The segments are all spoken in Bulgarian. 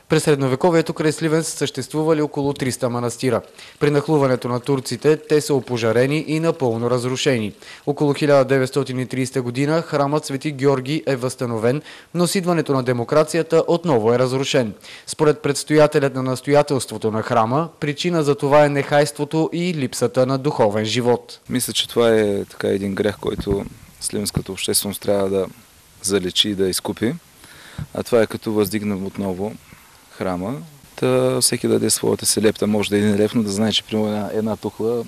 През средновековието край Сливен са съществували около 300 манастира. При нахлуването на турците те са опожарени и напълно разрушени. Около 1930 година храмът Свети Георги е възстановен, но с идването на демокрацията отново е разрушен. Според предстоятелят на настоятелството на храма, причина за това е нехайството и липсата на духовен живот. Мисля, че това е така един грех, който сливенската общественост трябва да залечи и да изкупи. А това е като въздигнем отново храма. Та всеки даде своята си лепта, може да е 1 лев, но да знае, че примерно една тухла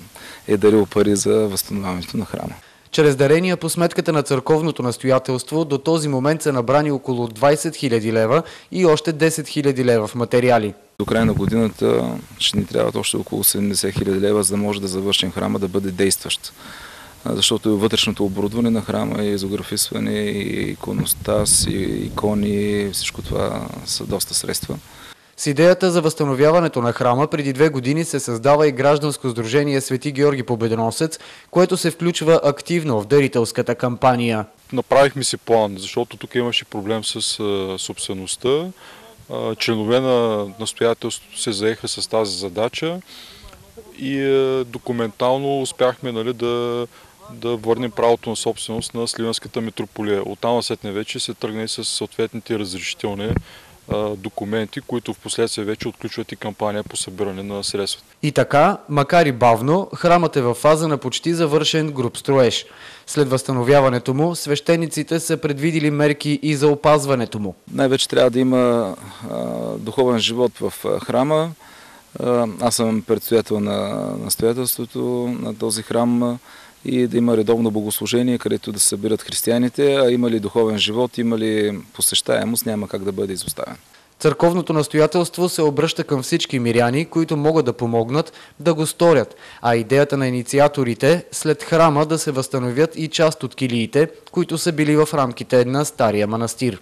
е дарил пари за възстановяването на храма. Чрез дарения по сметката на църковното настоятелство до този момент са набрани около 20 000 лева и още 10 000 лева в материали. До края на годината ще ни трябват още около 70 000 лева, за да може да завършим храма, да бъде действащ. Защото вътрешното оборудване на храма, и изографисване, и иконостас, и икони, всичко това са доста средства. С идеята за възстановяването на храма преди 2 години се създава и гражданско сдружение Свети Георги Победоносец, което се включва активно в дарителската кампания. Направихме си план, защото тук имаше проблем с собствеността. Членове на настоятелството се заеха с тази задача и документално успяхме да върнем правото на собственост на Сливенската митрополия. Оттам насетне вече се тръгне с съответните разрешителни документи, които в последствие вече отключват и кампания по събиране на средства. И така, макар и бавно, храмът е във фаза на почти завършен груб строеж. След възстановяването му, свещениците са предвидили мерки и за опазването му. Най-вече трябва да има духовен живот в храма. Аз съм предстоятел на настоятелството на този храм и да има редовно богослужение, където да се събират християните, а има ли духовен живот, има ли посещаемост, няма как да бъде изоставен. Църковното настоятелство се обръща към всички миряни, които могат да помогнат да го сторят, а идеята на инициаторите след храма да се възстановят и част от килиите, които са били в рамките на стария манастир.